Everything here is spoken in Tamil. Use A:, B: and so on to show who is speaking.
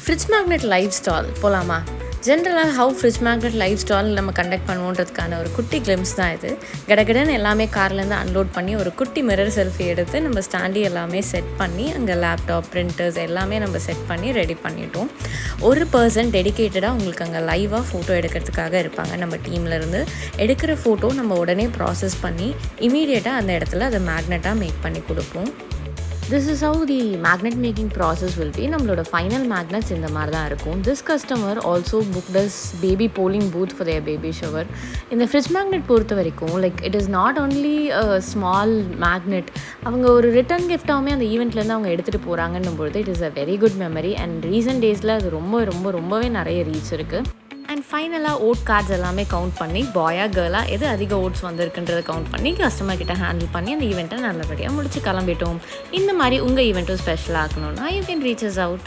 A: ஃப்ரிட்ஜ் மேக்னெட் லைவ் ஸ்டால் போகலாமா? ஜென்ரலாக how fridge magnet live stall நம்ம கண்டக்ட் பண்ணுவோன்றதுக்கான ஒரு குட்டி கிளிம்ஸ் தான் இது. கடகடன்னு எல்லாமே கார்லேருந்து அன்லோட் பண்ணி ஒரு குட்டி மிரர் செல்ஃபி எடுத்து நம்ம ஸ்டாண்டி எல்லாமே செட் பண்ணி அங்கே லேப்டாப் பிரிண்டர்ஸ் எல்லாமே நம்ம செட் பண்ணி ரெடி பண்ணிட்டோம். ஒரு பர்சன் டெடிக்கேட்டடாக உங்களுக்கு அங்கே லைவாக ஃபோட்டோ எடுக்கிறதுக்காக இருப்பாங்க. நம்ம டீம்லேருந்து எடுக்கிற ஃபோட்டோ நம்ம உடனே ப்ராசஸ் பண்ணி இமீடியட்டாக அந்த இடத்துல அதை மேக்னெட்டாக மேக் பண்ணி கொடுப்போம். This is how the magnet making process will be. நம்மளோட ஃபைனல் மேக்னெட்ஸ் இந்த மாதிரி தான் இருக்கும். This customer also booked us baby polling booth for their baby shower. இந்த ஃப்ரிட்ஜ் மேக்னெட் பொறுத்த வரைக்கும் it is not only a small magnet. அவங்க ஒரு ரிட்டர்ன் கிஃப்டாகவுமே அந்த ஈவெண்ட்லேருந்து அவங்க எடுத்துகிட்டு போகிறாங்கன்னும் பொழுது it is a very good memory and recent daysல அது ரொம்பவே நிறைய ரீச் இருக்குது. அண்ட் ஃபைனலாக ஓட் கார்ட்ஸ் எல்லாமே கவுண்ட் பண்ணி பாயா கேர்ளாக எது அதிக ஓட்ஸ் வந்திருக்குன்றதை கவுண்ட் பண்ணி கஸ்டமர் கிட்ட ஹேண்டில் பண்ணி அந்த ஈவெண்ட்டை நல்லபடியாக முடிச்சு கிளம்பிட்டோம். இந்த மாதிரி உங்கள் ஈவெண்ட்டும் ஸ்பெஷலாக ஆக்கணும்னா you can reach us out.